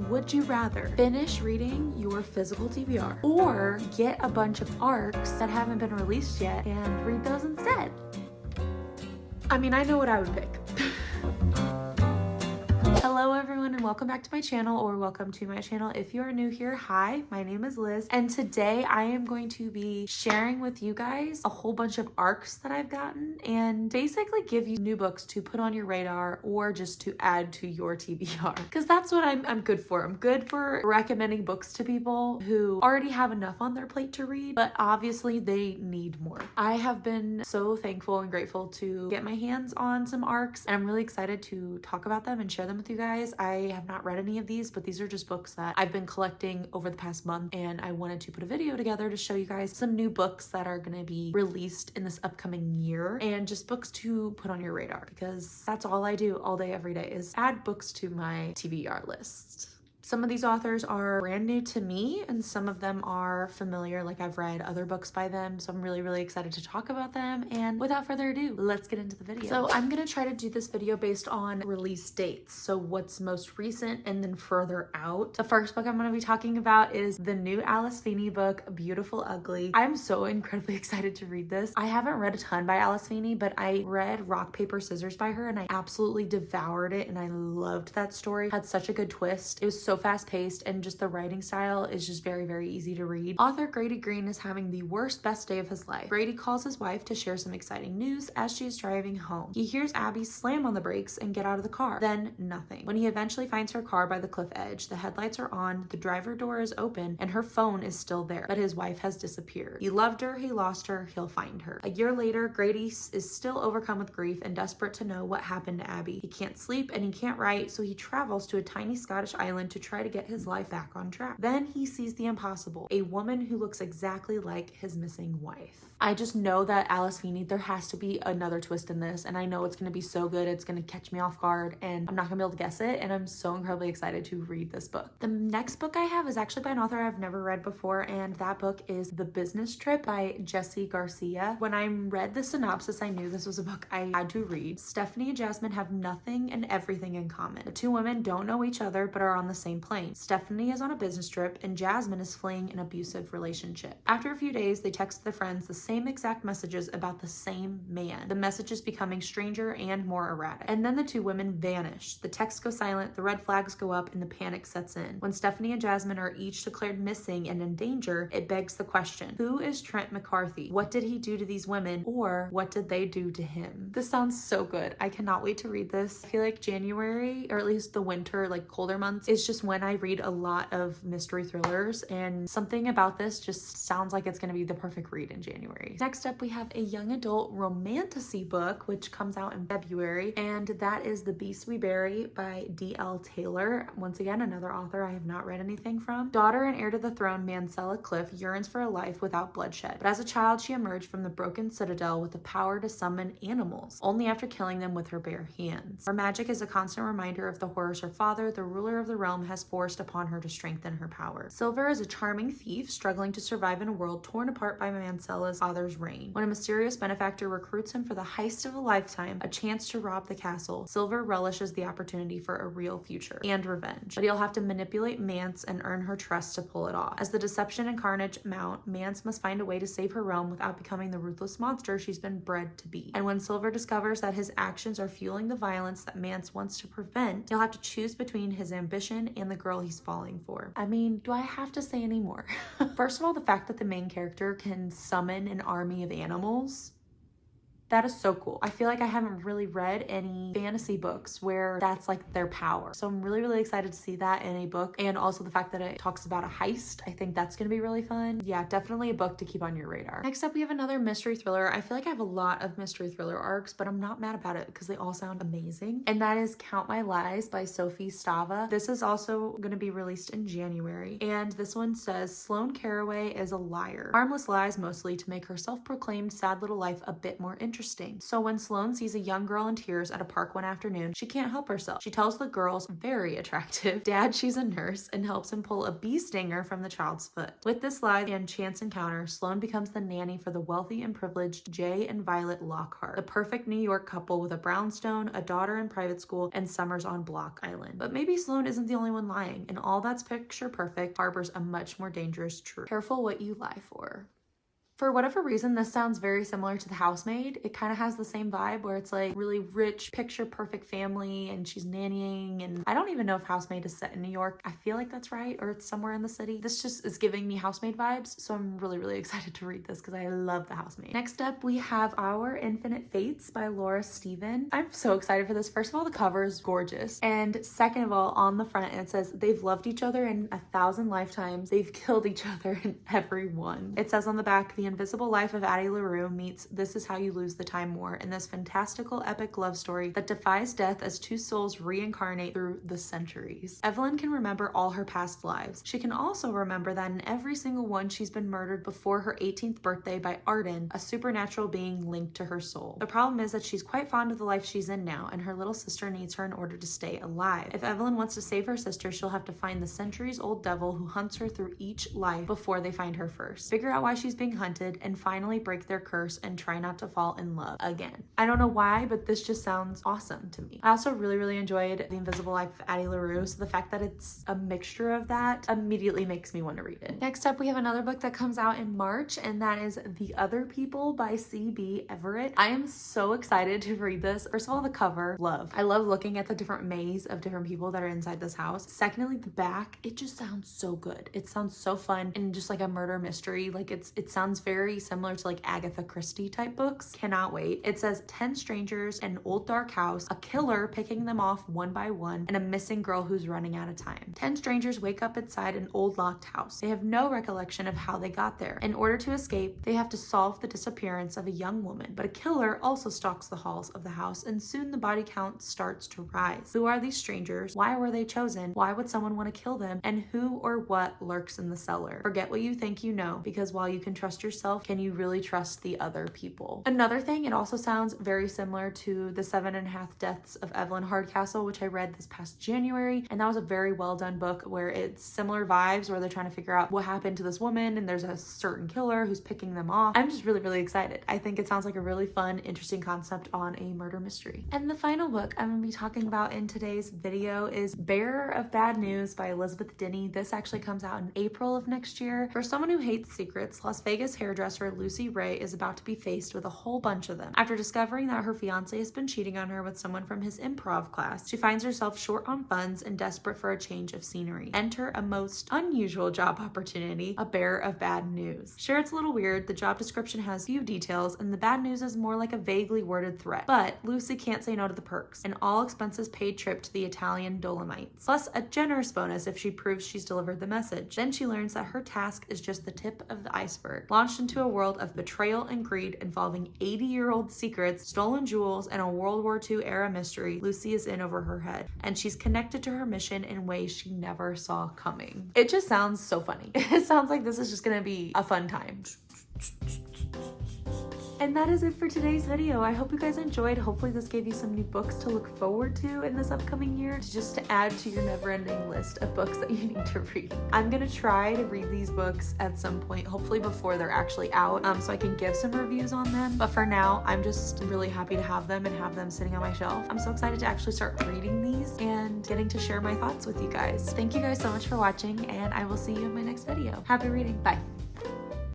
Would you rather finish reading your physical TBR or get a bunch of arcs that haven't been released yet and read those instead? I mean, I know what I would pick. Hello everyone and welcome back to my channel, or welcome to my channel if you are new here. Hi, my name is Liz, and today I am going to be sharing with you guys a whole bunch of arcs that I've gotten and basically give you new books to put on your radar or just to add to your TBR, because that's what I'm good for. I'm good for recommending books to people who already have enough on their plate to read, but obviously they need more. I have been so thankful and grateful to get my hands on some arcs, and I'm really excited to talk about them and share them with you guys. I have not read any of these, but these are just books that I've been collecting over the past month, and I wanted to put a video together to show you guys some new books that are going to be released in this upcoming year, and just books to put on your radar, because that's all I do all day every day is add books to my TBR list. Some of these authors are brand new to me and some of them are familiar, like I've read other books by them, so I'm really excited to talk about them. And without further ado, let's get into the video. So I'm gonna try to do this video based on release dates, so what's most recent and then further out. The first book I'm gonna be talking about is the new Alice Feeney book, Beautiful Ugly. I'm so incredibly excited to read this. I haven't read a ton by Alice Feeney, but I read Rock, Paper, Scissors by her and I absolutely devoured it, and I loved that story. It had such a good twist. It was so fast-paced, and just the writing style is just very easy to read. Author Grady Green is having the worst best day of his life. Grady calls his wife to share some exciting news as she is driving home. He hears Abby slam on the brakes and get out of the car. Then nothing. When he eventually finds her car by the cliff edge, the headlights are on, the driver door is open, and her phone is still there, but his wife has disappeared. He loved her, he lost her, he'll find her. A year later, Grady is still overcome with grief and desperate to know what happened to Abby. He can't sleep and he can't write, so he travels to a tiny Scottish island to try to get his life back on track. Then he sees the impossible, a woman who looks exactly like his missing wife. I just know that Alice Feeney, there has to be another twist in this, and I know it's going to be so good, it's going to catch me off guard, and I'm not going to be able to guess it, and I'm so incredibly excited to read this book. The next book I have is actually by an author I've never read before, and that book is The Business Trip by Jessie Garcia. When I read the synopsis, I knew this was a book I had to read. Stephanie and Jasmine have nothing and everything in common. The two women don't know each other, but are on the same plane. Stephanie is on a business trip, and Jasmine is fleeing an abusive relationship. After a few days, they text their friends the same exact messages about the same man. The messages becoming stranger and more erratic. And then the two women vanish. The texts go silent, the red flags go up, and the panic sets in. When Stephanie and Jasmine are each declared missing and in danger, it begs the question, who is Trent McCarthy? What did he do to these women, or what did they do to him? This sounds so good. I cannot wait to read this. I feel like January, or at least the winter, like colder months, is just when I read a lot of mystery thrillers, and something about this just sounds like it's going to be the perfect read in January. Next up, we have a young adult romantasy book which comes out in February, and that is The Beast We Bury by D.L. Taylor. Once again, another author I have not read anything from. Daughter and heir to the throne Mancella Cliff yearns for a life without bloodshed, but as a child she emerged from the broken citadel with the power to summon animals, only after killing them with her bare hands. Her magic is a constant reminder of the horrors her father, the ruler of the realm, has forced upon her to strengthen her power. Silver is a charming thief struggling to survive in a world torn apart by Mancella's father's reign. When a mysterious benefactor recruits him for the heist of a lifetime, a chance to rob the castle, Silver relishes the opportunity for a real future and revenge. But he'll have to manipulate Mance and earn her trust to pull it off. As the deception and carnage mount, Mance must find a way to save her realm without becoming the ruthless monster she's been bred to be. And when Silver discovers that his actions are fueling the violence that Mance wants to prevent, he'll have to choose between his ambition and the girl he's falling for. I mean, do I have to say any more? First of all, the fact that the main character can summon an army of animals, that is so cool. I feel like I haven't really read any fantasy books where that's like their power. So I'm really excited to see that in a book. And also the fact that it talks about a heist. I think that's gonna be really fun. Yeah, definitely a book to keep on your radar. Next up, we have another mystery thriller. I feel like I have a lot of mystery thriller arcs, but I'm not mad about it because they all sound amazing. And that is Count My Lies by Sophie Stava. This is also gonna be released in January. And this one says, Sloane Caraway is a liar. Harmless lies mostly to make her self-proclaimed sad little life a bit more interesting. interesting. So when Sloane sees a young girl in tears at a park one afternoon, she can't help herself. She tells the girl's very attractive dad she's a nurse and helps him pull a bee stinger from the child's foot. With this lie and chance encounter, Sloane becomes the nanny for the wealthy and privileged Jay and Violet Lockhart, the perfect New York couple with a brownstone, a daughter in private school, and summers on Block Island. But maybe Sloane isn't the only one lying, and all that's picture perfect harbors a much more dangerous truth. Careful what you lie for. For whatever reason, this sounds very similar to The Housemaid. It kind of has the same vibe where it's like really rich, picture perfect family and she's nannying. And I don't even know if Housemaid is set in New York. I feel like that's right, or it's somewhere in the city. This just is giving me Housemaid vibes. So I'm really, really excited to read this because I love The Housemaid. Next up, we have Our Infinite Fates by Laura Steven. I'm so excited for this. First of all, the cover is gorgeous. And second of all, on the front, it says they've loved each other in 1,000 lifetimes. They've killed each other in every one. It says on the back, the invisible life of Addie LaRue meets This Is How You Lose the Time War in this fantastical epic love story that defies death as two souls reincarnate through the centuries. Evelyn can remember all her past lives. She can also remember that in every single one she's been murdered before her 18th birthday by Arden, a supernatural being linked to her soul. The problem is that she's quite fond of the life she's in now, and her little sister needs her in order to stay alive. If Evelyn wants to save her sister, she'll have to find the centuries-old devil who hunts her through each life before they find her first. Figure out why she's being hunted, and finally break their curse and try not to fall in love again. I don't know why, but this just sounds awesome to me. I also really enjoyed The Invisible Life of Addie LaRue, so the fact that it's a mixture of that immediately makes me want to read it. Next up, we have another book that comes out in March, and that is The Other People by C.B. Everett. I am so excited to read this. First of all, the cover, love. I love looking at the different maze of different people that are inside this house. Secondly, the back, it just sounds so good. It sounds so fun and just like a murder mystery. Like it sounds very similar to like Agatha Christie type books. Cannot wait. It says 10 strangers, an old dark house, a killer picking them off one by one, and a missing girl who's running out of time. 10 strangers wake up inside an old locked house. They have no recollection of how they got there. In order to escape, they have to solve the disappearance of a young woman, but a killer also stalks the halls of the house, and soon the body count starts to rise. Who are these strangers? Why were they chosen? Why would someone want to kill them? And who or what lurks in the cellar? Forget what you think you know, because while you can trust yourself, can you really trust the other people? Another thing, it also sounds very similar to The 7.5 Deaths of Evelyn Hardcastle, which I read this past January, and that was a very well done book where it's similar vibes where they're trying to figure out what happened to this woman and there's a certain killer who's picking them off. I'm just really excited. I think it sounds like a really fun, interesting concept on a murder mystery. And the final book I'm going to be talking about in today's video is Bearer of Bad News by Elizabeth Denny. This actually comes out in April of next year. For someone who hates secrets, Las Vegas hairdresser Lucy Ray is about to be faced with a whole bunch of them. After discovering that her fiance has been cheating on her with someone from his improv class, she finds herself short on funds and desperate for a change of scenery. Enter a most unusual job opportunity, a bearer of bad news. Sure, it's a little weird. The job description has few details, and the bad news is more like a vaguely worded threat. But Lucy can't say no to the perks, an all expenses paid trip to the Italian Dolomites, plus a generous bonus if she proves she's delivered the message. Then she learns that her task is just the tip of the iceberg. Launched into a world of betrayal and greed involving 80-year-old secrets, stolen jewels, and a World War II era mystery, Lucy is in over her head, and she's connected to her mission in ways she never saw coming. It just sounds so funny. It sounds like this is just gonna be a fun time. And that is it for today's video. I hope you guys enjoyed. Hopefully this gave you some new books to look forward to in this upcoming year, to add to your never-ending list of books that you need to read. I'm gonna try to read these books at some point, hopefully before they're actually out, so I can give some reviews on them. But for now, I'm just really happy to have them and have them sitting on my shelf. I'm so excited to actually start reading these and getting to share my thoughts with you guys. Thank you guys so much for watching, and I will see you in my next video. Happy reading. Bye.